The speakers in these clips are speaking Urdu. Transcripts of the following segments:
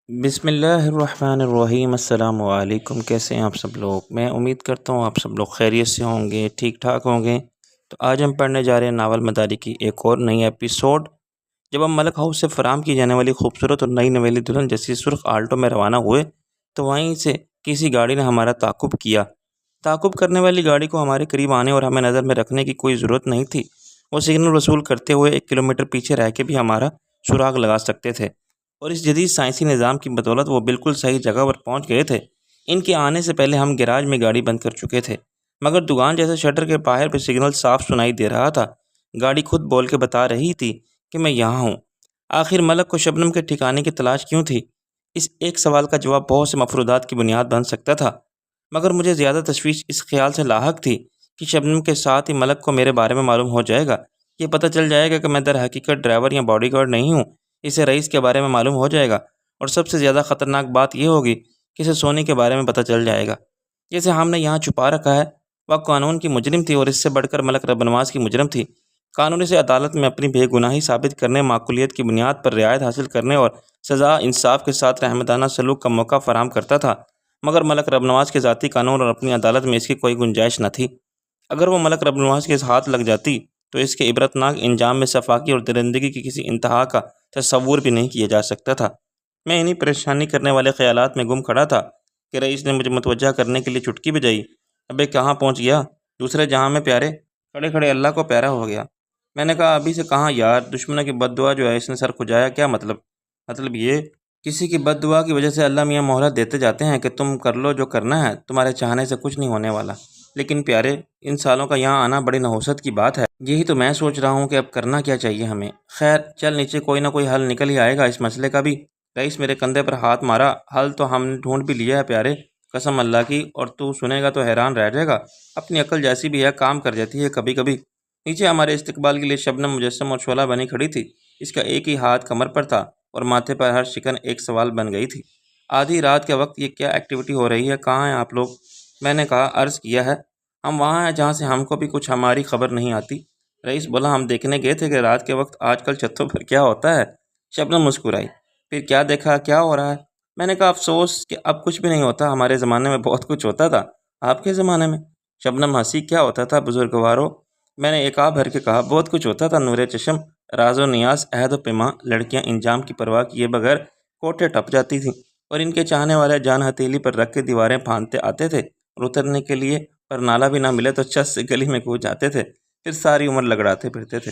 بسم اللہ الرحمن الرحیم۔ السلام علیکم، کیسے ہیں آپ سب لوگ؟ میں امید کرتا ہوں آپ سب لوگ خیریت سے ہوں گے، ٹھیک ٹھاک ہوں گے۔ تو آج ہم پڑھنے جا رہے ہیں ناول مداری کی ایک اور نئی ایپیسوڈ۔ جب ہم ملک ہاؤس سے فراہم کی جانے والی خوبصورت اور نئی نویلی دلہن جیسی سرخ آلٹو میں روانہ ہوئے تو وہیں سے کسی گاڑی نے ہمارا تعاقب کیا۔ تعاقب کرنے والی گاڑی کو ہمارے قریب آنے اور ہمیں نظر میں رکھنے کی کوئی ضرورت نہیں تھی۔ وہ سگنل وصول کرتے ہوئے 1 کلومیٹر پیچھے رہ کے بھی ہمارا سراغ لگا سکتے تھے، اور اس جدید سائنسی نظام کی بدولت وہ بالکل صحیح جگہ پر پہنچ گئے تھے۔ ان کے آنے سے پہلے ہم گیراج میں گاڑی بند کر چکے تھے، مگر دکان جیسے شٹر کے باہر پہ سگنل صاف سنائی دے رہا تھا۔ گاڑی خود بول کے بتا رہی تھی کہ میں یہاں ہوں۔ آخر ملک کو شبنم کے ٹھکانے کی تلاش کیوں تھی؟ اس ایک سوال کا جواب بہت سے مفروضات کی بنیاد بن سکتا تھا، مگر مجھے زیادہ تشویش اس خیال سے لاحق تھی کہ شبنم کے ساتھ ہی ملک کو میرے بارے میں معلوم ہو جائے گا۔ یہ پتہ چل جائے گا کہ میں در حقیقت ڈرائیور یا باڈی گارڈ نہیں ہوں۔ اسے رئیس کے بارے میں معلوم ہو جائے گا، اور سب سے زیادہ خطرناک بات یہ ہوگی کہ اسے سونی کے بارے میں پتہ چل جائے گا۔ جسے ہم نے یہاں چھپا رکھا ہے وہ قانون کی مجرم تھی، اور اس سے بڑھ کر ملک رب نواز کی مجرم تھی۔ قانون اسے عدالت میں اپنی بے گناہی ثابت کرنے، معقولیت کی بنیاد پر رعایت حاصل کرنے اور سزا انصاف کے ساتھ رحمتانہ سلوک کا موقع فراہم کرتا تھا، مگر ملک رب نواز کے ذاتی قانون اور اپنی عدالت میں اس کی کوئی گنجائش نہ تھی۔ اگر وہ ملک رب نواز کے ہاتھ لگ جاتی تو اس کے عبرتناک انجام میں صفاقی اور درندگی کی کسی انتہا کا تصور بھی نہیں کیا جا سکتا تھا۔ میں انہی پریشانی کرنے والے خیالات میں گم کھڑا تھا کہ رئیس نے مجھے متوجہ کرنے کے لیے چٹکی بجائی۔ ابے کہاں پہنچ گیا؟ دوسرے جہاں میں پیارے؟ کھڑے کھڑے اللہ کو پیارا ہو گیا۔ میں نے کہا ابھی سے کہاں یار، دشمنوں کی بد دعا جو ہے اس نے سر کھجایا۔ کیا مطلب یہ کسی کی بد دعا کی وجہ سے اللہ میاں مہلت دیتے جاتے ہیں کہ تم کر لو جو کرنا ہے، تمہارے چاہنے سے کچھ نہیں ہونے والا۔ لیکن پیارے، ان سالوں کا یہاں آنا بڑی نحوست کی بات ہے۔ یہی تو میں سوچ رہا ہوں کہ اب کرنا کیا چاہیے ہمیں۔ خیر چل نیچے، کوئی نہ کوئی حل نکل ہی آئے گا اس مسئلے کا بھی۔ رئیس میرے کندھے پر ہاتھ مارا۔ حل تو ہم نے ڈھونڈ بھی لیا ہے پیارے، قسم اللہ کی، اور تو سنے گا تو حیران رہ جائے گا۔ اپنی عقل جیسی بھی ہے، کام کر جاتی ہے کبھی کبھی۔ نیچے ہمارے استقبال کے لیے شبنم مجسم اور شعلہ بنی کھڑی تھی۔ اس کا ایک ہی ہاتھ کمر پر تھا اور ماتھے پر ہر شکن ایک سوال بن گئی تھی۔ آدھی رات کے وقت یہ کیا ایکٹیویٹی ہو رہی ہے؟ کہاں ہیں آپ لوگ؟ میں نے کہا عرض کیا ہے ہم وہاں ہیں جہاں سے ہم کو بھی کچھ ہماری خبر نہیں آتی۔ رئیس بولا ہم دیکھنے گئے تھے کہ رات کے وقت آج کل چھتوں پر کیا ہوتا ہے۔ شبنم مسکرائی۔ پھر کیا دیکھا، کیا ہو رہا ہے؟ میں نے کہا افسوس کہ اب کچھ بھی نہیں ہوتا، ہمارے زمانے میں بہت کچھ ہوتا تھا۔ آپ کے زمانے میں؟ شبنم ہنسی۔ کیا ہوتا تھا بزرگوارو؟ میں نے ایک بھر کے کہا بہت کچھ ہوتا تھا نور چشم، راز و نیاز، عہد و پیما۔ لڑکیاں انجام کی پرواہ کیے بغیر کوٹھے ٹپ جاتی تھیں، اور ان کے چاہنے والے جان ہتھیلی پر رکھ کے دیواریں پھاندتے آتے تھے، اور اترنے کے لیے پر نالا بھی نہ ملے تو چھت سے گلی میں کود جاتے تھے، پھر ساری عمر لگڑاتے پھرتے تھے۔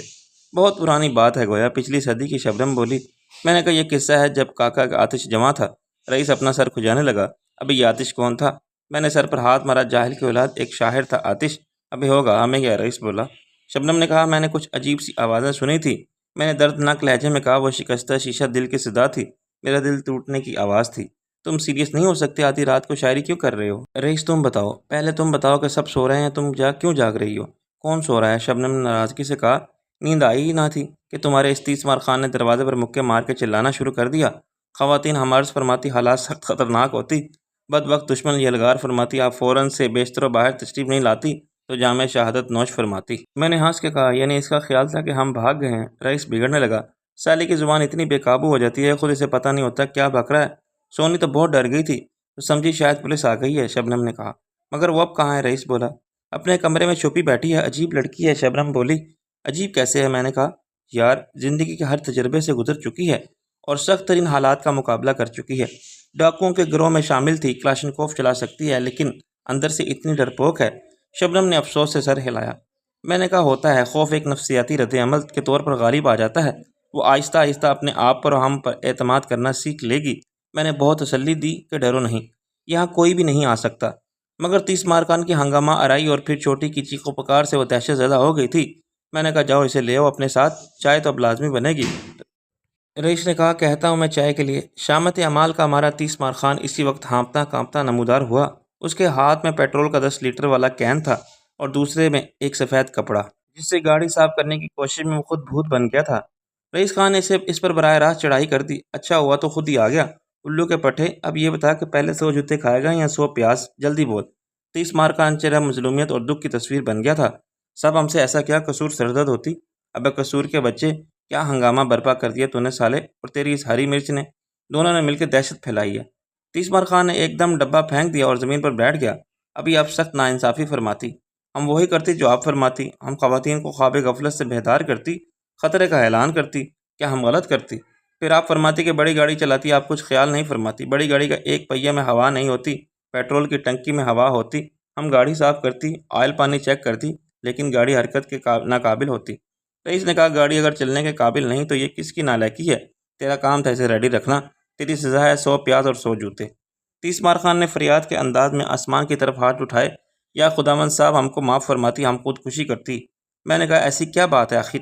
بہت پرانی بات ہے گویا پچھلی صدی کی۔ شبنم بولی۔ میں نے کہا یہ قصہ ہے جب کاکا کا آتش جمع تھا۔ رئیس اپنا سر کھجانے لگا۔ ابھی یہ آتش کون تھا؟ میں نے سر پر ہاتھ مارا۔ جاہل کی اولاد، ایک شاعر تھا آتش۔ ابھی ہوگا، ہمیں کیا؟ رئیس بولا۔ شبنم نے کہا میں نے کچھ عجیب سی آوازیں سنی تھی۔ میں نے دردناک لہجے میں کہا وہ شکستہ شیشہ دل کی صدا تھی، میرا دل ٹوٹنے کی آواز تھی۔ تم سیریس نہیں ہو سکتے؟ آدھی رات کو شاعری کیوں کر رہے ہو؟ رئیس تم بتاؤ، پہلے تم بتاؤ کہ سب سو رہے ہیں، تم کیوں جاگ رہی ہو؟ کون سو رہا ہے؟ شبنم نے ناراضگی سے کہا۔ نیند آئی ہی نہ تھی کہ تمہارے اس تیسمار خان نے دروازے پر مکے مار کے چلانا شروع کر دیا۔ خواتین ہم عرض فرماتی حالات سخت خطرناک ہوتی۔ بد وقت دشمن یلغار فرماتی، آپ فوراً سے بیشتر و باہر تشریف نہیں لاتی تو جامع شہادت نوش فرماتی۔ میں نے ہنس کے کہا یعنی اس کا خیال تھا کہ ہم بھاگ گئے ہیں؟ رئیس بگڑنے لگا۔ سالی کی زبان اتنی بے قابو ہو جاتی ہے، خود اسے پتہ نہیں ہوتا کیا بک رہا ہے۔ سونی تو بہت ڈر گئی تھی، تو سمجھی شاید پولیس آ گئی ہے، شبنم نے کہا۔ مگر وہ اب کہاں ہے؟ رئیس بولا۔ اپنے کمرے میں چھپی بیٹھی ہے، عجیب لڑکی ہے۔ شبنم بولی۔ عجیب کیسے ہے؟ میں نے کہا یار زندگی کے ہر تجربے سے گزر چکی ہے اور سخت ترین حالات کا مقابلہ کر چکی ہے۔ ڈاکوؤں کے گروہ میں شامل تھی، کلاشنکوف چلا سکتی ہے، لیکن اندر سے اتنی ڈرپوک ہے۔ شبنم نے افسوس سے سر ہلایا۔ میں نے کہا ہوتا ہے، خوف ایک نفسیاتی رد عمل کے طور پر غالب آ جاتا ہے، وہ آہستہ آہستہ اپنے آپ پر اور ہم پر اعتماد کرنا سیکھ لے گی۔ میں نے بہت تسلی دی کہ ڈرو نہیں، یہاں کوئی بھی نہیں آ سکتا۔ مگر تیسمار خان کی ہنگامہ آرائی اور پھر چھوٹی کی چیخ و پکار سے وہ دہشت زدہ ہو گئی تھی۔ میں نے کہا جاؤ اسے لے آؤ اپنے ساتھ، چائے تو اب لازمی بنے گی۔ رئیس نے کہا کہتا ہوں میں چائے کے لیے۔ شامت اعمال کا ہمارا تیسمار خان اسی وقت ہانپتا کانپتا نمودار ہوا۔ اس کے ہاتھ میں پیٹرول کا 10 لیٹر والا کین تھا اور دوسرے میں ایک سفید کپڑا، جس سے گاڑی صاف کرنے کی کوشش میں وہ خود بھوت بن گیا تھا۔ رئیس خان نے اس پر براہ راست چڑھائی کر دی۔ اچھا ہوا تو خود ہی آ گیا، الو کے پٹھے۔ اب یہ بتا کہ پہلے 100 جوتے کھائے گا یا 100 پیاز؟ جلدی بول۔ تیسمار خان چہرہ مظلومیت اور دکھ کی تصویر بن گیا تھا۔ سب ہم سے ایسا کیا قصور سردرد ہوتی؟ اب قصور کے بچے، کیا ہنگامہ برپا کر دیا تو نے سالے، اور تیری اس ہری مرچ نے؟ دونوں نے مل کے دہشت پھیلائی ہے۔ تیسمار خان نے ایک دم ڈبہ پھینک دیا اور زمین پر بیٹھ گیا۔ ابھی آپ سخت ناانصافی فرماتی، ہم وہی کرتی جو آپ فرماتی، ہم خواتین کو خواب غفلت سے بیدار کرتی، خطرے کا اعلان کرتی۔ کیا ہم غلط کرتی؟ پھر آپ فرماتی کہ بڑی گاڑی چلاتی، آپ کچھ خیال نہیں فرماتی، بڑی گاڑی کا ایک پہیے میں ہوا نہیں ہوتی، پیٹرول کی ٹنکی میں ہوا ہوتی، ہم گاڑی صاف کرتی، آئل پانی چیک کرتی، لیکن گاڑی حرکت کے ناقابل ہوتی۔ رئیس نے کہا، گاڑی اگر چلنے کے قابل نہیں تو یہ کس کی نالائکی ہے؟ تیرا کام تھا اسے ریڈی رکھنا، تیری سزا ہے 100 پیاز اور 100 جوتے۔ تیسمار خان نے فریاد کے انداز میں آسمان کی طرف ہاتھ اٹھائے، یا خداوند صاحب ہم کو معاف فرماتی، ہم خودکشی کرتی۔ میں نے کہا، ایسی کیا بات ہے آخر؟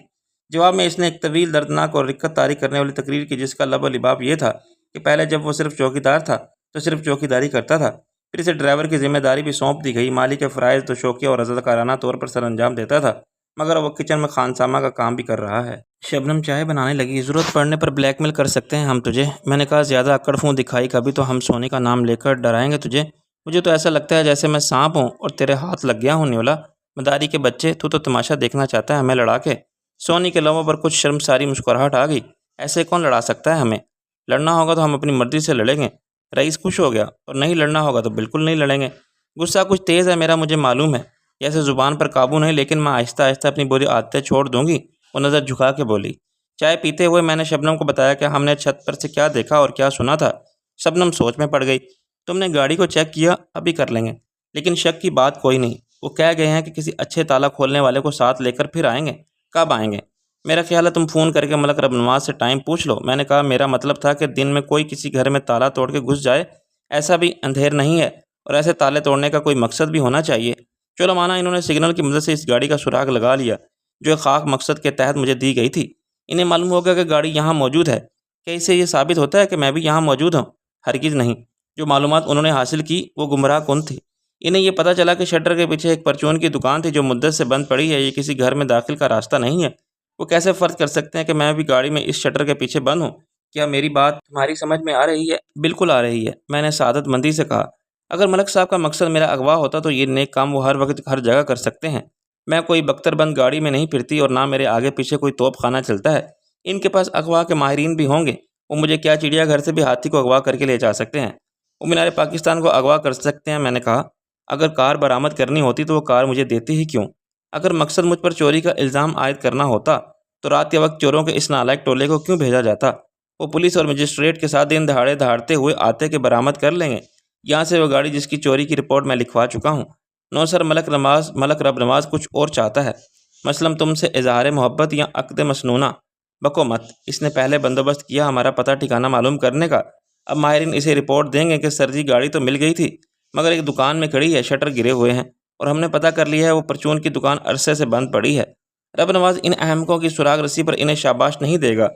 جواب میں اس نے ایک طویل، دردناک اور رکت طاری کرنے والی تقریر کی، جس کا لب و لباب یہ تھا کہ پہلے جب وہ صرف چوکیدار تھا تو صرف چوکیداری کرتا تھا، پھر اسے ڈرائیور کی ذمہ داری بھی سونپ دی گئی، مالی کے فرائض تو شوقیہ اور رضاکارانہ طور پر سر انجام دیتا تھا، مگر وہ کچن میں خانسامہ کا کام بھی کر رہا ہے۔ شبنم چائے بنانے لگی۔ ضرورت پڑنے پر بلیک میل کر سکتے ہیں ہم تجھے۔ میں نے کہا، زیادہ اکڑ فون دکھائی کبھی تو ہم سونی کا نام لے کر ڈرائیں گے تجھے۔ مجھے تو ایسا لگتا ہے جیسے میں سانپ ہوں اور تیرے ہاتھ لگ گیا ہوں نیولا۔ مداری کے بچے، تو تماشا دیکھنا چاہتا ہے ہمیں لڑا کے؟ سونی کے لبوں پر کچھ شرمساری مسکراہٹ آ گئی۔ ایسے کون لڑا سکتا ہے ہمیں؟ لڑنا ہوگا تو ہم اپنی مرضی سے لڑیں گے۔ رئیس خوش ہو گیا، اور نہیں لڑنا ہوگا تو بالکل نہیں لڑیں گے۔ غصہ کچھ تیز ہے میرا، مجھے معلوم ہے، جیسے زبان پر قابو نہیں، لیکن میں آہستہ آہستہ اپنی بری عادتیں چھوڑ دوں گی۔ وہ نظر جھکا کے بولی۔ چائے پیتے ہوئے میں نے شبنم کو بتایا کہ ہم نے چھت پر سے کیا دیکھا اور کیا سنا تھا۔ شبنم سوچ میں پڑ گئی۔ تم نے گاڑی کو چیک کیا؟ ابھی کر لیں گے، لیکن شک کی بات کوئی نہیں۔ وہ کہہ گئے ہیں کہ کسی اچھے تالا کھولنے والے کو ساتھ لے کر پھر آئیں گے۔ کب آئیں گے؟ میرا خیال ہے تم فون کر کے ملک رب نواز سے ٹائم پوچھ لو۔ میں نے کہا، میرا مطلب تھا کہ دن میں کوئی کسی گھر میں تالا توڑ کے گھس جائے، ایسا بھی اندھیر نہیں ہے، اور ایسے تالے توڑنے کا کوئی مقصد بھی ہونا چاہیے۔ چلو مانا انہوں نے سگنل کی مدد سے اس گاڑی کا سراغ لگا لیا جو ایک خاک مقصد کے تحت مجھے دی گئی تھی۔ انہیں معلوم ہوگا کہ گاڑی یہاں موجود ہے۔ کیا اس سے یہ ثابت ہوتا ہے کہ میں بھی یہاں موجود ہوں؟ ہرگز نہیں۔ جو معلومات انہوں نے حاصل کی وہ گمراہ کن تھی۔ انہیں یہ پتہ چلا کہ شٹر کے پیچھے ایک پرچون کی دکان تھی جو مدت سے بند پڑی ہے، یہ کسی گھر میں داخل کا راستہ نہیں ہے۔ وہ کیسے فرض کر سکتے ہیں کہ میں بھی گاڑی میں اس شٹر کے پیچھے بند ہوں؟ کیا میری بات تمہاری سمجھ میں آ رہی ہے؟ بالکل آ رہی ہے، میں نے سعادت مندی سے کہا۔ اگر ملک صاحب کا مقصد میرا اغوا ہوتا تو یہ نیک کام وہ ہر وقت ہر جگہ کر سکتے ہیں۔ میں کوئی بختر بند گاڑی میں نہیں پھرتی، اور نہ میرے آگے پیچھے کوئی توپ خانہ چلتا ہے۔ ان کے پاس اغوا کے ماہرین بھی ہوں گے، وہ مجھے کیا چڑیا گھر سے بھی ہاتھی کو اغوا کر کے لے جا سکتے ہیں، وہ مینار پاکستان کو اغوا کر سکتے ہیں۔ میں نے کہا، اگر کار برآمد کرنی ہوتی تو وہ کار مجھے دیتی ہی کیوں؟ اگر مقصد مجھ پر چوری کا الزام عائد کرنا ہوتا تو رات کے وقت چوروں کے اس نالائق ٹولے کو کیوں بھیجا جاتا؟ وہ پولیس اور مجسٹریٹ کے ساتھ دن دہاڑے دھاڑتے ہوئے آتے کہ برآمد کر لیں گے یہاں سے وہ گاڑی جس کی چوری کی رپورٹ میں لکھوا چکا ہوں۔ نو سر، ملک رب نواز کچھ اور چاہتا ہے، مثلاً تم سے اظہار محبت یا عقد مسنونہ۔ بکو مت، اس نے پہلے بندوبست کیا ہمارا پتہ ٹھکانہ معلوم کرنے کا۔ اب ماہرین اسے رپورٹ دیں گے کہ سر جی گاڑی تو مل گئی تھی، مگر ایک دکان میں کھڑی ہے، شٹر گرے ہوئے ہیں، اور ہم نے پتہ کر لیا ہے وہ پرچون کی دکان عرصے سے بند پڑی ہے۔ رب نواز ان احمقوں کی سراغ رسی پر انہیں شاباش نہیں دے گا،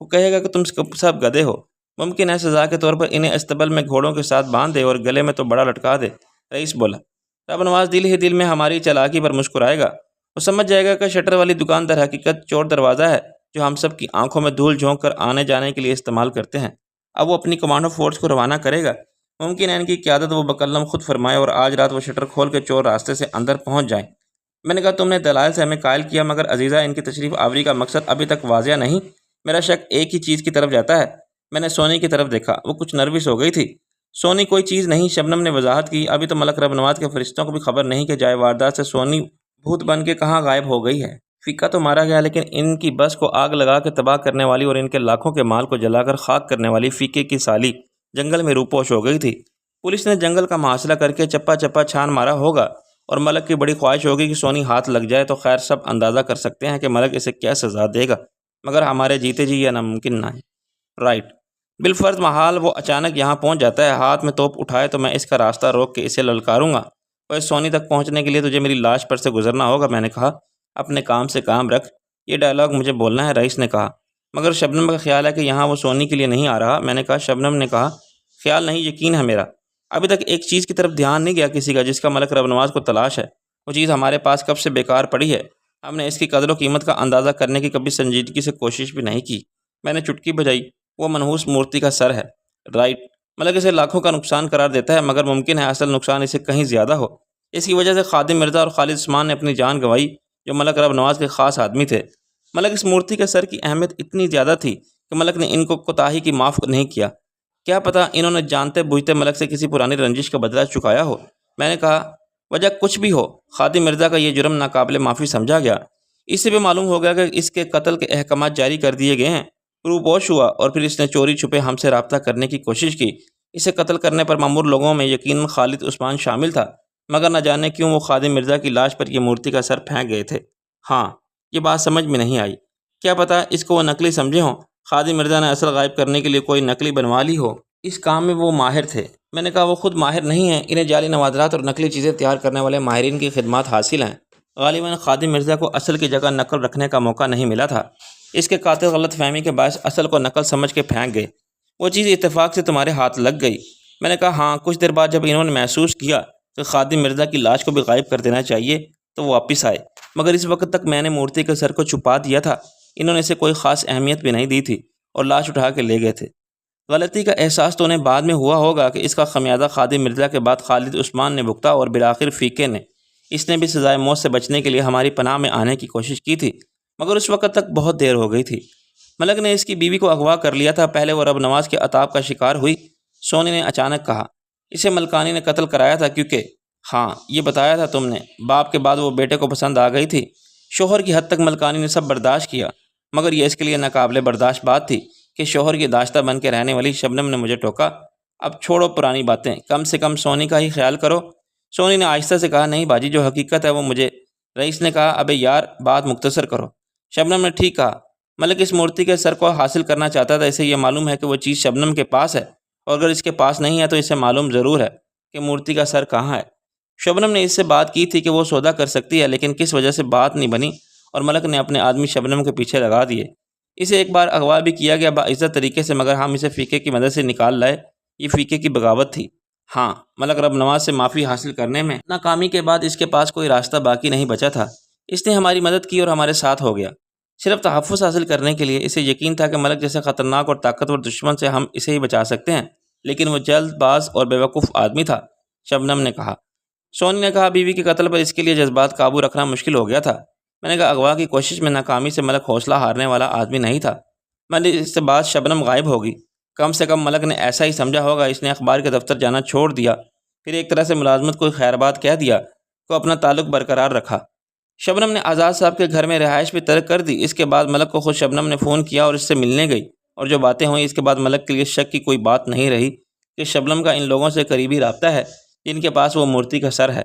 وہ کہے گا کہ تم سب گدھے ہو۔ ممکن ہے سزا کے طور پر انہیں استبل میں گھوڑوں کے ساتھ باندھ دے اور گلے میں تو بڑا لٹکا دے۔ رئیس بولا۔ رب نواز دل ہی دل میں ہماری چالاکی پر مسکرائے گا، وہ سمجھ جائے گا کہ شٹر والی دکان در حقیقت چور دروازہ ہے جو ہم سب کی آنکھوں میں دھول جھونک کر آنے جانے کے لیے استعمال کرتے ہیں۔ اب وہ اپنی کمانڈو فورس کو روانہ کرے گا، ممکن ہے ان کی قیادت وہ بکلم خود فرمائے اور آج رات وہ شٹر کھول کے چور راستے سے اندر پہنچ جائیں۔ میں نے کہا، تم نے دلائل سے ہمیں قائل کیا، مگر عزیزہ ان کی تشریف آوری کا مقصد ابھی تک واضح نہیں۔ میرا شک ایک ہی چیز کی طرف جاتا ہے۔ میں نے سونی کی طرف دیکھا، وہ کچھ نروس ہو گئی تھی۔ سونی کوئی چیز نہیں، شبنم نے وضاحت کی۔ ابھی تو ملک رب نواز کے فرشتوں کو بھی خبر نہیں کہ جائے واردات سے سونی بھوت بن کے کہاں غائب ہو گئی ہے۔ فیکا تو مارا گیا، لیکن ان کی بس کو آگ لگا کے تباہ کرنے والی اور ان کے لاکھوں کے مال کو جلا کر خاک کرنے والی فیکے کی سالی جنگل میں روپوش ہو گئی تھی۔ پولیس نے جنگل کا محاصرہ کر کے چپا چپا چھان مارا ہوگا، اور ملک کی بڑی خواہش ہوگی کہ سونی ہاتھ لگ جائے تو خیر سب اندازہ کر سکتے ہیں کہ ملک اسے کیا سزا دے گا، مگر ہمارے جیتے جی یہ ناممکن نہ ہے۔ رائٹ۔ بالفرض محال وہ اچانک یہاں پہنچ جاتا ہے، ہاتھ میں توپ اٹھائے تو میں اس کا راستہ روک کے اسے للکاروں گا۔ اور سونی تک پہنچنے کے لیے تجھے میری لاش پر سے گزرنا ہوگا۔ میں نے کہا، اپنے کام سے کام رکھ، یہ ڈائلاگ مجھے بولنا ہے۔ رئیس نے کہا، مگر شبنم کا خیال ہے کہ یہاں وہ سونی کے لیے نہیں آ رہا۔ میں نے کہا، شبنم نے کہا، خیال نہیں، یقین ہے میرا۔ ابھی تک ایک چیز کی طرف دھیان نہیں گیا کسی کا جس کا ملک رب نواز کو تلاش ہے۔ وہ چیز ہمارے پاس کب سے بیکار پڑی ہے، ہم نے اس کی قدر و قیمت کا اندازہ کرنے کی کبھی سنجیدگی سے کوشش بھی نہیں کی۔ میں نے چٹکی بجائی، وہ منحوس مورتی کا سر ہے۔ رائٹ۔ ملک اسے لاکھوں کا نقصان قرار دیتا ہے، مگر ممکن ہے اصل نقصان اسے کہیں زیادہ ہو۔ اس کی وجہ سے خادم مرزا اور خالد عثمان نے اپنی جان گنوائی جو ملک رب نواز کے خاص آدمی تھے۔ ملک اس مورتی کے سر کی اہمیت اتنی زیادہ تھی کہ ملک نے ان کو کوتاہی کی معاف نہیں کیا۔ کیا پتہ انہوں نے جانتے بوجھتے ملک سے کسی پرانی رنجش کا بدلہ چکایا ہو۔ میں نے کہا وجہ کچھ بھی ہو، خادم مرزا کا یہ جرم ناقابل معافی سمجھا گیا۔ اس سے بھی معلوم ہو گیا کہ اس کے قتل کے احکامات جاری کر دیے گئے ہیں۔ روپوش ہوا اور پھر اس نے چوری چھپے ہم سے رابطہ کرنے کی کوشش کی۔ اسے قتل کرنے پر مامور لوگوں میں یقیناً خالد عثمان شامل تھا، مگر نہ جانے کیوں وہ خادم مرزا کی لاش پر یہ مورتی کا سر پھینک گئے تھے۔ ہاں، یہ بات سمجھ میں نہیں آئی، کیا پتہ اس کو وہ نقلی سمجھے ہوں، خادم مرزا نے اصل غائب کرنے کے لیے کوئی نقلی بنوا لی ہو۔ اس کام میں وہ ماہر تھے۔ میں نے کہا وہ خود ماہر نہیں ہیں، انہیں جعلی نوادرات اور نقلی چیزیں تیار کرنے والے ماہرین کی خدمات حاصل ہیں۔ غالباً خادم مرزا کو اصل کی جگہ نقل رکھنے کا موقع نہیں ملا تھا، اس کے قاتل غلط فہمی کے باعث اصل کو نقل سمجھ کے پھینک گئے۔ وہ چیز اتفاق سے تمہارے ہاتھ لگ گئی۔ میں نے کہا ہاں، کچھ دیر بعد جب انہوں نے محسوس کیا کہ خادم مرزا کی لاش کو بھی غائب کر دینا چاہیے تو وہ واپس آئے، مگر اس وقت تک میں نے مورتی کے سر کو چھپا دیا تھا، انہوں نے اسے کوئی خاص اہمیت بھی نہیں دی تھی اور لاش اٹھا کے لے گئے تھے۔ غلطی کا احساس تو انہیں بعد میں ہوا ہوگا کہ اس کا خمیازہ خادم مرزا کے بعد خالد عثمان نے بھگتا اور بالآخر فیقے نے۔ اس نے بھی سزائے موت سے بچنے کے لیے ہماری پناہ میں آنے کی کوشش کی تھی، مگر اس وقت تک بہت دیر ہو گئی تھی۔ ملک نے اس کی بیوی کو اغوا کر لیا تھا، پہلے وہ رب نواز کے عطاب کا شکار ہوئی۔ سونی نے اچانک کہا اسے ملکانی نے قتل کرایا تھا کیونکہ ہاں، یہ بتایا تھا تم نے، باپ کے بعد وہ بیٹے کو پسند آ گئی تھی۔ شوہر کی حد تک ملکانی نے سب برداشت کیا، مگر یہ اس کے لیے ناقابل برداشت بات تھی کہ شوہر کی داشتہ بن کے رہنے والی شبنم نے مجھے ٹوکا۔ اب چھوڑو پرانی باتیں، کم سے کم سونی کا ہی خیال کرو۔ سونی نے آہستہ سے کہا نہیں باجی، جو حقیقت ہے وہ مجھے۔ رئیس نے کہا ابے یار، بات مختصر کرو۔ شبنم نے ٹھیک کہا، ملک اس مورتی کے سر کو حاصل کرنا چاہتا تھا، اسے یہ معلوم ہے کہ وہ چیز شبنم کے پاس ہے، اور اگر اس کے پاس نہیں ہے تو اسے معلوم ضرور ہے کہ مورتی کا سر کہاں ہے۔ شبنم نے اس سے بات کی تھی کہ وہ سودا کر سکتی ہے، لیکن کس وجہ سے بات نہیں بنی اور ملک نے اپنے آدمی شبنم کے پیچھے لگا دیے۔ اسے ایک بار اغوا بھی کیا گیا باعزت طریقے سے، مگر ہم اسے فیقے کی مدد سے نکال لائے۔ یہ فیقے کی بغاوت تھی۔ ہاں، ملک رب نواز سے معافی حاصل کرنے میں ناکامی کے بعد اس کے پاس کوئی راستہ باقی نہیں بچا تھا۔ اس نے ہماری مدد کی اور ہمارے ساتھ ہو گیا۔ صرف تحفظ حاصل کرنے کے لیے اسے یقین تھا کہ ملک جیسے خطرناک اور طاقتور دشمن سے ہم اسے ہی بچا سکتے ہیں، لیکن وہ جلد باز اور بیوقوف آدمی تھا، شبنم نے کہا۔ سونی نے کہا بیوی کے قتل پر اس کے لیے جذبات قابو رکھنا مشکل ہو گیا تھا۔ میں نے کہا اغوا کی کوشش میں ناکامی سے ملک حوصلہ ہارنے والا آدمی نہیں تھا۔ میں نے اس سے بعد شبنم غائب ہوگی، کم سے کم ملک نے ایسا ہی سمجھا ہوگا، اس نے اخبار کے دفتر جانا چھوڑ دیا، پھر ایک طرح سے ملازمت کو خیرباد کہہ دیا، کو اپنا تعلق برقرار رکھا۔ شبنم نے آزاد صاحب کے گھر میں رہائش بھی ترک کر دی۔ اس کے بعد ملک کو خود شبنم نے فون کیا اور اس سے ملنے گئی، اور جو باتیں ہوئیں اس کے بعد ملک کے لیے شک کی کوئی بات نہیں رہی کہ شبنم کا ان لوگوں سے قریبی رابطہ ہے جن کے پاس وہ مورتی کا سر ہے۔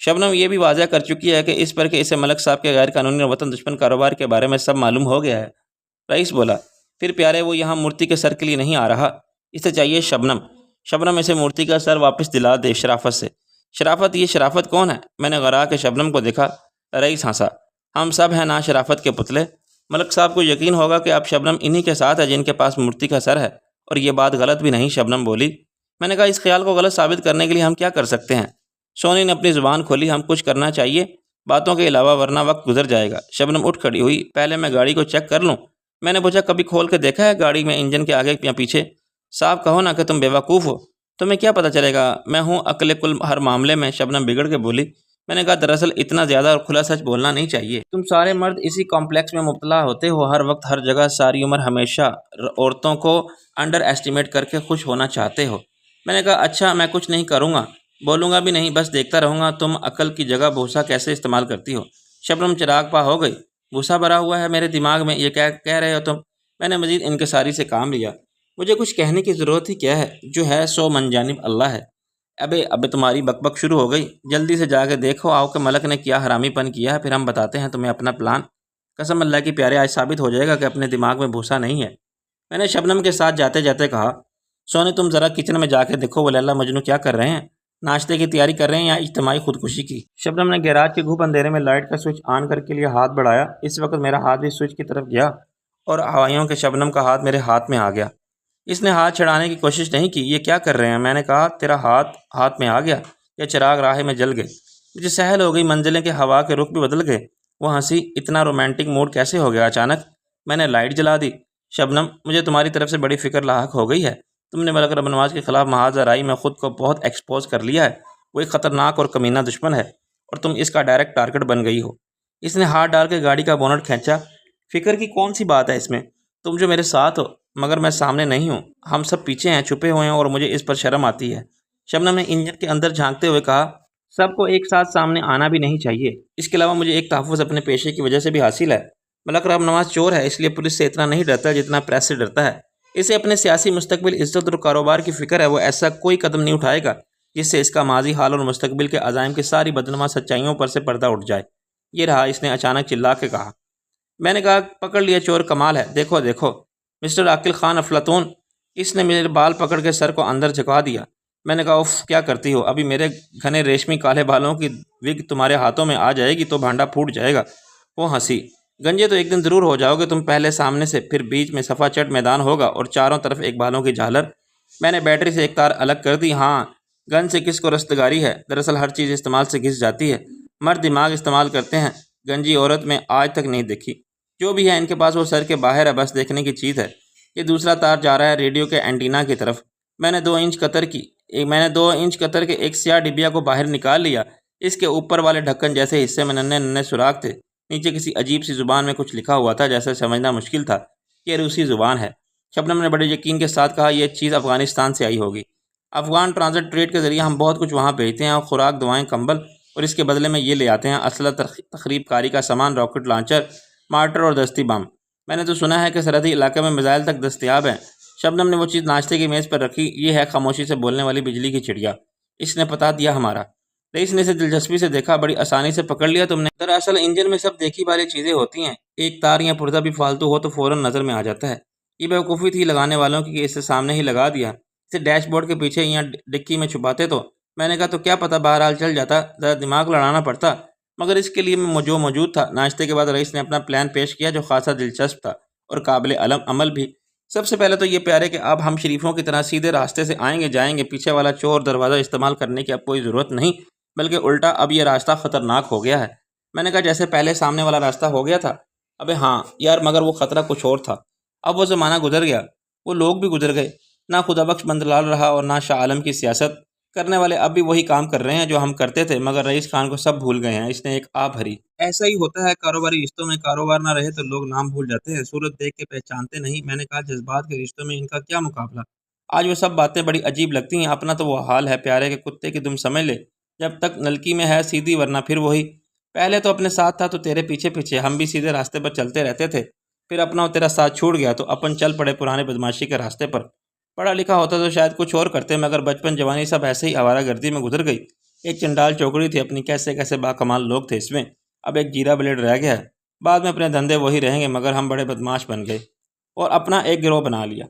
شبنم یہ بھی واضح کر چکی ہے کہ اس پر کہ اسے ملک صاحب کے غیر قانونی اور وطن دشمن کاروبار کے بارے میں سب معلوم ہو گیا ہے۔ رئیس بولا پھر پیارے وہ یہاں مورتی کے سر کے لیے نہیں آ رہا، اسے چاہیے شبنم۔ شبنم اسے مورتی کا سر واپس دلا دے شرافت سے۔ شرافت؟ یہ شرافت کون ہے؟ میں نے غرا کے شبنم کو دیکھا۔ رئیس ہنسا۔ ہم سب ہیں نا شرافت کے پتلے۔ ملک صاحب کو یقین ہوگا کہ اب شبنم انہی کے ساتھ ہے جن کے پاس مورتی کا سر ہے، اور یہ بات غلط بھی نہیں، شبنم بولی۔ میں نے کہا اس خیال کو غلط ثابت کرنے کے لیے ہم کیا کر سکتے ہیں؟ سونی نے اپنی زبان کھولی، ہم کچھ کرنا چاہیے باتوں کے علاوہ، ورنہ وقت گزر جائے گا۔ شبنم اٹھ کھڑی ہوئی، پہلے میں گاڑی کو چیک کر لوں۔ میں نے پوچھا کبھی کھول کے دیکھا ہے گاڑی میں انجن کے آگے یا پیچھے؟ صاحب کہو نا کہ تم بیوقوف ہو، تمہیں کیا پتہ چلے گا؟ میں ہوں عقل کل ہر معاملے میں، شبنم بگڑ کے بولی۔ میں نے کہا دراصل اتنا زیادہ اور کھلا سچ بولنا نہیں چاہیے، تم سارے مرد اسی کمپلیکس میں مبتلا ہوتے ہو، ہر وقت ہر جگہ ساری عمر ہمیشہ عورتوں کو انڈر ایسٹیمیٹ کر کے خوش ہونا چاہتے ہو۔ میں نے کہا اچھا، میں کچھ نہیں کروں گا، بولوں گا بھی نہیں، بس دیکھتا رہوں گا تم عقل کی جگہ بھوسا کیسے استعمال کرتی ہو۔ شبنم چراغ پا ہو گئی۔ بھوسا بھرا ہوا ہے میرے دماغ میں، یہ کہہ رہے ہو تم؟ میں نے مزید انکساری سے کام لیا۔ مجھے کچھ کہنے کی ضرورت ہی کیا ہے، جو ہے سو من جانب اللہ ہے۔ ابے تمہاری بک بک شروع ہو گئی، جلدی سے جا کے دیکھو آؤ کہ ملک نے کیا حرامی پن کیا ہے، پھر ہم بتاتے ہیں تمہیں اپنا پلان۔ قسم اللہ کی پیارے، آج ثابت ہو جائے گا کہ اپنے دماغ میں بھوسا نہیں ہے۔ میں نے شبنم کے ساتھ جاتے جاتے کہا سونی تم ذرا کچن میں جا کے دیکھو وہ لیلا مجنو کیا کر رہے ہیں، ناشتے کی تیاری کر رہے ہیں یا اجتماعی خودکشی کی؟ شبنم نے گیراج کے گھوپ اندھیرے میں لائٹ کا سوئچ آن کر کے لیے ہاتھ بڑھایا۔ اس وقت میرا ہاتھ بھی سوئچ کی طرف گیا اور ہوائیوں کے شبنم کا ہاتھ میرے ہاتھ میں آ گیا۔ اس نے ہاتھ چھڑانے کی کوشش نہیں کی۔ یہ کیا کر رہے ہیں؟ میں نے کہا تیرا ہاتھ میں آ گیا یا چراغ راہ میں جل گئے؟ مجھے سہل ہو گئی، منزلیں کے ہوا کے رخ بھی بدل گئے۔ وہ ہنسی، اتنا رومانٹک موڈ کیسے ہو گیا اچانک؟ میں نے لائٹ جلا دی۔ شبنم مجھے تمہاری طرف سے بڑی فکر لاحق ہو گئی ہے، تم نے ملک رب نواز کے خلاف محاذ رائی میں خود کو بہت ایکسپوز کر لیا ہے، وہ ایک خطرناک اور کمینہ دشمن ہے اور تم اس کا ڈائریکٹ ٹارگٹ بن گئی ہو۔ اس نے ہاتھ ڈال کے گاڑی کا بونٹ کھینچا۔ فکر کی کون سی بات ہے اس میں؟ تم جو میرے ساتھ ہو مگر میں سامنے نہیں ہوں، ہم سب پیچھے ہیں، چھپے ہوئے ہیں اور مجھے اس پر شرم آتی ہے۔ شبنم نے انجن کے اندر جھانکتے ہوئے کہا، سب کو ایک ساتھ سامنے آنا بھی نہیں چاہیے، اس کے علاوہ مجھے ایک تحفظ اپنے پیشے کی وجہ سے بھی حاصل ہے۔ ملک رام نواز چور ہے، اس لیے پولیس سے اتنا نہیں ڈرتا جتنا پریس سے ڈرتا ہے۔ اسے اپنے سیاسی مستقبل، عزت اور کاروبار کی فکر ہے، وہ ایسا کوئی قدم نہیں اٹھائے گا جس سے اس کا ماضی، حال اور مستقبل کے عزائم کی ساری بدنما سچائیوں پر سے پردہ اٹھ جائے۔ یہ رہا، اس نے اچانک چلا کے کہا۔ میں نے کہا، پکڑ لیا چور، کمال ہے، دیکھو دیکھو مسٹر عاقل خان افلاطون۔ اس نے میرے بال پکڑ کے سر کو اندر جھکا دیا۔ میں نے کہا، اف، کیا کرتی ہو؟ ابھی میرے گھنے ریشمی کالے بالوں کی وگ تمہارے ہاتھوں میں آ جائے گی تو بھانڈا پھوٹ جائے گا۔ وہ ہنسی۔ گنجے تو ایک دن ضرور ہو جاؤ گے تم، پہلے سامنے سے، پھر بیچ میں صفا چٹ میدان ہوگا اور چاروں طرف ایک بالوں کی جھالر۔ میں نے بیٹری سے ایک تار الگ کر دی۔ ہاں، گن سے کس کو رستگاری ہے؟ دراصل ہر چیز استعمال سے گھس جاتی ہے، مرد دماغ استعمال کرتے ہیں، گنجی عورت میں آج تک نہیں دیکھی۔ جو بھی ہے ان کے پاس وہ سر کے باہر ہے، بس دیکھنے کی چیز ہے۔ یہ دوسرا تار جا رہا ہے ریڈیو کے اینٹینا کی طرف۔ میں نے 2 انچ قطر کے ایک سیاہ ڈبیا کو باہر نکال لیا۔ اس کے اوپر والے ڈھکن جیسے حصے میں ننھے ننھے سوراخ تھے، نیچے کسی عجیب سی زبان میں کچھ لکھا ہوا تھا جیسے سمجھنا مشکل تھا۔ یہ روسی زبان ہے۔ شبنم نے بڑے یقین کے ساتھ کہا، یہ چیز افغانستان سے آئی ہوگی۔ افغان ٹرانزٹ ٹریڈ کے ذریعے ہم بہت کچھ وہاں بھیجتے ہیں، اور خوراک، دوائیں، کمبل، اور اس کے بدلے میں یہ لے آتے ہیں اسلحہ، تخریب کاری کا سامان، راکٹ لانچر، مارٹر اور دستی بم۔ میں نے تو سنا ہے کہ سرحدی علاقے میں میزائل تک دستیاب ہیں۔ شبنم نے وہ چیز ناشتے کی میز پر رکھی۔ یہ ہے خاموشی سے بولنے والی بجلی کی چڑیا، اس نے پتا دیا ہمارا۔ رئیس نے اسے دلچسپی سے دیکھا۔ بڑی آسانی سے پکڑ لیا تم نے۔ دراصل انجن میں سب دیکھی بھالی چیزیں ہوتی ہیں، ایک تار یا پرزہ بھی فالتو ہو تو فوراً نظر میں آ جاتا ہے۔ یہ بیوقوفی تھی لگانے والوں کی کہ اسے سامنے ہی لگا دیا، اسے ڈیش بورڈ کے پیچھے یا ڈکی میں چھپاتے تو۔ میں نے کہا، تو کیا پتہ، بہرحال چل جاتا، ذرا دماغ لڑانا پڑتا، مگر اس کے لیے میں جو موجود تھا۔ ناشتے کے بعد رئیس نے اپنا پلان پیش کیا جو خاصا دلچسپ تھا اور قابل عمل بھی۔ سب سے پہلے تو یہ پیارے کہ اب ہم شریفوں کی طرح سیدھے راستے سے آئیں گے جائیں گے، پیچھے والا چور دروازہ استعمال کرنے کی اب کوئی ضرورت نہیں، بلکہ الٹا اب یہ راستہ خطرناک ہو گیا ہے۔ میں نے کہا، جیسے پہلے سامنے والا راستہ ہو گیا تھا؟ ابے ہاں یار، مگر وہ خطرہ کچھ اور تھا۔ اب وہ زمانہ گزر گیا، وہ لوگ بھی گزر گئے، نہ خدا بخش بندرلال رہا اور نہ شاہ عالم کی سیاست۔ کرنے والے اب بھی وہی کام کر رہے ہیں جو ہم کرتے تھے، مگر رئیس خان کو سب بھول گئے ہیں۔ اس نے ایک آ بھری۔ ایسا ہی ہوتا ہے کاروباری رشتوں میں، کاروبار نہ رہے تو لوگ نام بھول جاتے ہیں، صورت دیکھ کے پہچانتے نہیں۔ میں نے کہا، جذبات کے رشتوں میں ان کا کیا مقابلہ؟ آج وہ سب باتیں بڑی عجیب لگتی ہیں۔ اپنا تو وہ حال ہے پیارے کے کتے کی، تم سمجھ لے، جب تک نلکی میں ہے سیدھی، ورنہ پھر وہی۔ پہلے تو اپنے ساتھ تھا تو تیرے پیچھے پیچھے، ہم بھی سیدھے راستے پر چلتے رہتے تھے، پھر اپنا اور تیرا ساتھ چھوٹ گیا تو اپن چل پڑے پرانے بدماشی کے راستے پر۔ پڑھا لکھا ہوتا تو شاید کچھ اور کرتے، مگر بچپن جوانی سب ایسے ہی آوارہ گردی میں گزر گئی۔ ایک چنڈال چوکڑی تھی اپنی، کیسے کیسے باکمال لوگ تھے اس میں، اب ایک جیرا بلیڈ رہ گیا ہے۔ بعد میں اپنے دھندے وہی رہیں گے، مگر ہم بڑے بدماش بن گئے اور اپنا ایک گروہ بنا لیا۔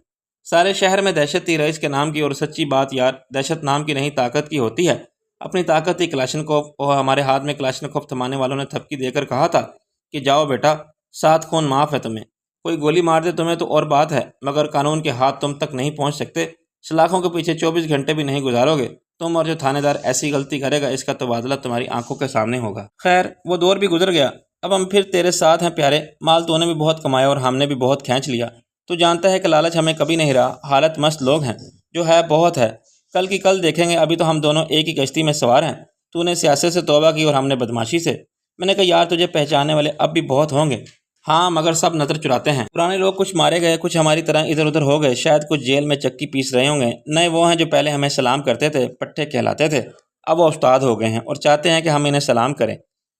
سارے شہر میں دہشت تھی رئیس کے نام کی، اور سچی بات یار، دہشت نام کی نہیں طاقت کی ہوتی ہے۔ اپنی طاقت تھی کلاشنکوف، اور ہمارے ہاتھ میں کلاشنکوف تھمانے والوں نے تھپکی دے کر کہا تھا کہ جاؤ بیٹا، 7 خون معاف ہے تمہیں، کوئی گولی مار دے تمہیں تو اور بات ہے، مگر قانون کے ہاتھ تم تک نہیں پہنچ سکتے۔ سلاخوں کے پیچھے 24 گھنٹے بھی نہیں گزارو گے تم، اور جو تھانے دار ایسی غلطی کرے گا اس کا تبادلہ تمہاری آنکھوں کے سامنے ہوگا۔ خیر، وہ دور بھی گزر گیا، اب ہم پھر تیرے ساتھ ہیں پیارے۔ مال تو نے بھی بہت کمایا اور ہم نے بھی بہت کھینچ لیا، تو جانتا ہے کہ لالچ ہمیں کبھی نہیں رہا، حالت مست لوگ ہیں، جو ہے بہت ہے، کل کی کل دیکھیں گے، ابھی تو ہم دونوں ایک ہی کشتی میں سوار ہیں، تو نے سیاست سے توبہ کی اور ہم نے بدماشی سے۔ میں نے کہا، یار تجھے پہچاننے والے اب بھی بہت ہوں گے۔ ہاں، مگر سب نظر چراتے ہیں، پرانے لوگ کچھ مارے گئے، کچھ ہماری طرح ادھر ادھر ہو گئے، شاید کچھ جیل میں چکی پیس رہے ہوں گے، نئے وہ ہیں جو پہلے ہمیں سلام کرتے تھے، پٹھے کہلاتے تھے، اب وہ استاد ہو گئے ہیں اور چاہتے ہیں کہ ہم انہیں سلام کریں۔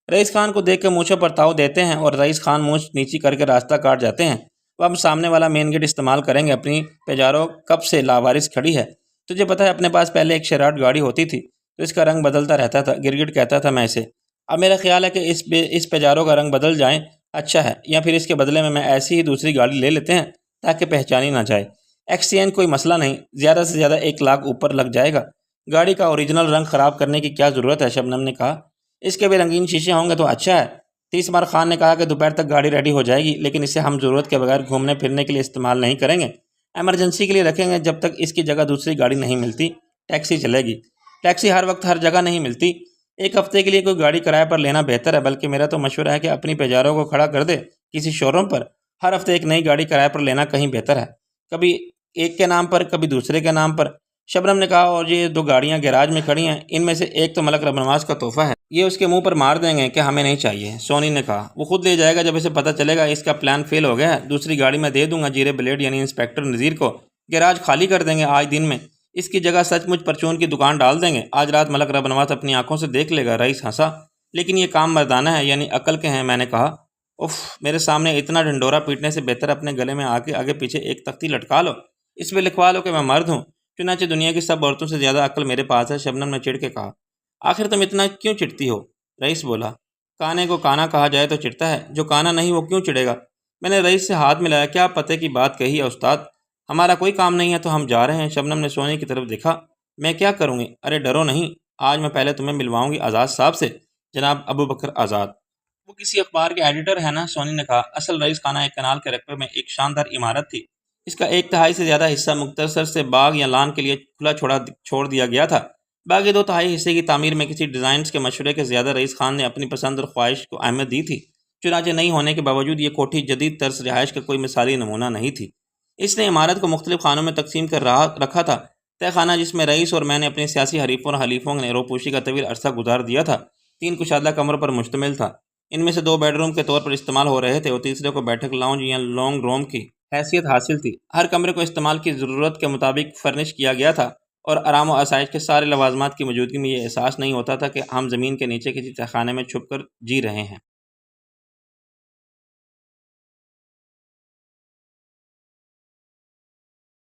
رئیس خان کو دیکھ کے مونچھوں پر تاؤ دیتے ہیں اور رئیس خان مونچھ نیچی کر کے راستہ کاٹ جاتے ہیں۔ وہ ہم سامنے والا مین گیٹ استعمال کریں گے، اپنی پیجارو کب سے لاوارث کھڑی ہے، تجھے پتہ ہے اپنے پاس پہلے ایک شیراٹ گاڑی ہوتی تھی تو اس کا رنگ بدلتا رہتا تھا، گرگٹ کہتا تھا میں اسے۔ اب میرا خیال ہے کہ اس پیجارو کا رنگ بدل جائیں، اچھا ہے، یا پھر اس کے بدلے میں ایسی ہی دوسری گاڑی لے لیتے ہیں تاکہ پہچانی نہ جائے۔ ایکسچینج کوئی مسئلہ نہیں، زیادہ سے زیادہ 1 لاکھ اوپر لگ جائے گا۔ گاڑی کا اوریجنل رنگ خراب کرنے کی کیا ضرورت ہے؟ شبنم نے کہا، اس کے بھی رنگین شیشے ہوں گے تو اچھا ہے۔ 30 مار خان نے کہا کہ دوپہر تک گاڑی ریڈی ہو جائے گی، لیکن اسے ہم ضرورت کے بغیر گھومنے پھرنے کے لیے استعمال نہیں کریں گے، ایمرجنسی کے لیے رکھیں گے، جب تک اس کی جگہ دوسری گاڑی نہیں ملتی۔ ٹیکسی چلے گی، ٹیکسی ہر وقت ہر جگہ نہیں ملتی، 1 ہفتے کے لیے کوئی گاڑی کرائے پر لینا بہتر ہے، بلکہ میرا تو مشورہ ہے کہ اپنی پیجارو کو کھڑا کر دے کسی شو روم پر، ہر ہفتے ایک نئی گاڑی کرائے پر لینا کہیں بہتر ہے، کبھی ایک کے نام پر کبھی دوسرے کے نام پر۔ شبنم نے کہا اور یہ 2 گاڑیاں گیراج میں کھڑی ہیں، ان میں سے ایک تو ملک رب نواز کا تحفہ ہے، یہ اس کے منہ پر مار دیں گے کہ ہمیں نہیں چاہیے۔ سونی نے کہا وہ خود لے جائے گا جب اسے پتہ چلے گا اس کا پلان فیل ہو گیا ہے، دوسری گاڑی میں دے دوں گا جیرے بلیڈ یعنی انسپیکٹر نذیر کو، گیراج خالی کر دیں گے آج دن میں، اس کی جگہ سچ مچ پرچون کی دکان ڈال دیں گے، آج رات ملک رب نواز اپنی آنکھوں سے دیکھ لے گا۔ رئیس ہنسا، لیکن یہ کام مردانہ ہے یعنی عقل کے ہیں۔ میں نے کہا اف، میرے سامنے اتنا ڈنڈورا پیٹنے سے بہتر اپنے گلے میں آگے پیچھے ایک تختی لٹکا لو، اس پہ لکھوا لو کہ میں مرد ہوں، چنانچہ دنیا کی سب عورتوں سے زیادہ عقل میرے پاس ہے۔ شبنم نے چڑھ کے کہا آخر تم اتنا کیوں چڑھتی ہو؟ رئیس بولا کانے کو کانا کہا جائے تو چڑھتا ہے، جو کانا نہیں وہ کیوں چڑھے گا؟ میں نے رئیس سے ہاتھ ملایا، کیا پتے کی بات کہی ہے استاد، ہمارا کوئی کام نہیں ہے تو ہم جا رہے ہیں۔ شبنم نے سونی کی طرف دیکھا، میں کیا کروں گی؟ ارے ڈرو نہیں، آج میں پہلے تمہیں ملواؤں گی آزاد صاحب سے، جناب ابو بکر آزاد، وہ کسی اخبار کے ایڈیٹر ہے نا۔ سونی نے کہا اصل رئیس خانہ ایک کنال کے رقبے میں ایک شاندار عمارت تھی، اس کا 1/3 سے زیادہ حصہ مختصر سے باغ یا لان کے لیے کھلا چھوڑ دیا گیا تھا، باقی 2/3 حصے کی تعمیر میں کسی ڈیزائنرز کے مشورے کے زیادہ رئیس خان نے اپنی پسند اور خواہش کو اہمیت دی تھی، چنانچہ نہیں ہونے کے باوجود یہ کوٹھی جدید طرز رہائش کا کوئی مثالی نمونہ نہیں تھی۔ اس نے عمارت کو مختلف خانوں میں تقسیم کر رکھا تھا، تہ خانہ جس میں رئیس اور میں نے اپنے سیاسی حریفوں اور حلیفوں نے روپوشی کا طویل عرصہ گزار دیا تھا، 3 کشادہ کمروں پر مشتمل تھا، ان میں سے 2 بیڈ روم کے طور پر استعمال ہو رہے تھے اور تیسرے کو بیٹھک لاؤنج یا لانگ روم کی حیثیت حاصل تھی۔ ہر کمرے کو استعمال کی ضرورت کے مطابق فرنش کیا گیا تھا اور آرام و آسائش کے سارے لوازمات کی موجودگی میں یہ احساس نہیں ہوتا تھا کہ ہم زمین کے نیچے کسی تہخانے میں چھپ کر جی رہے ہیں۔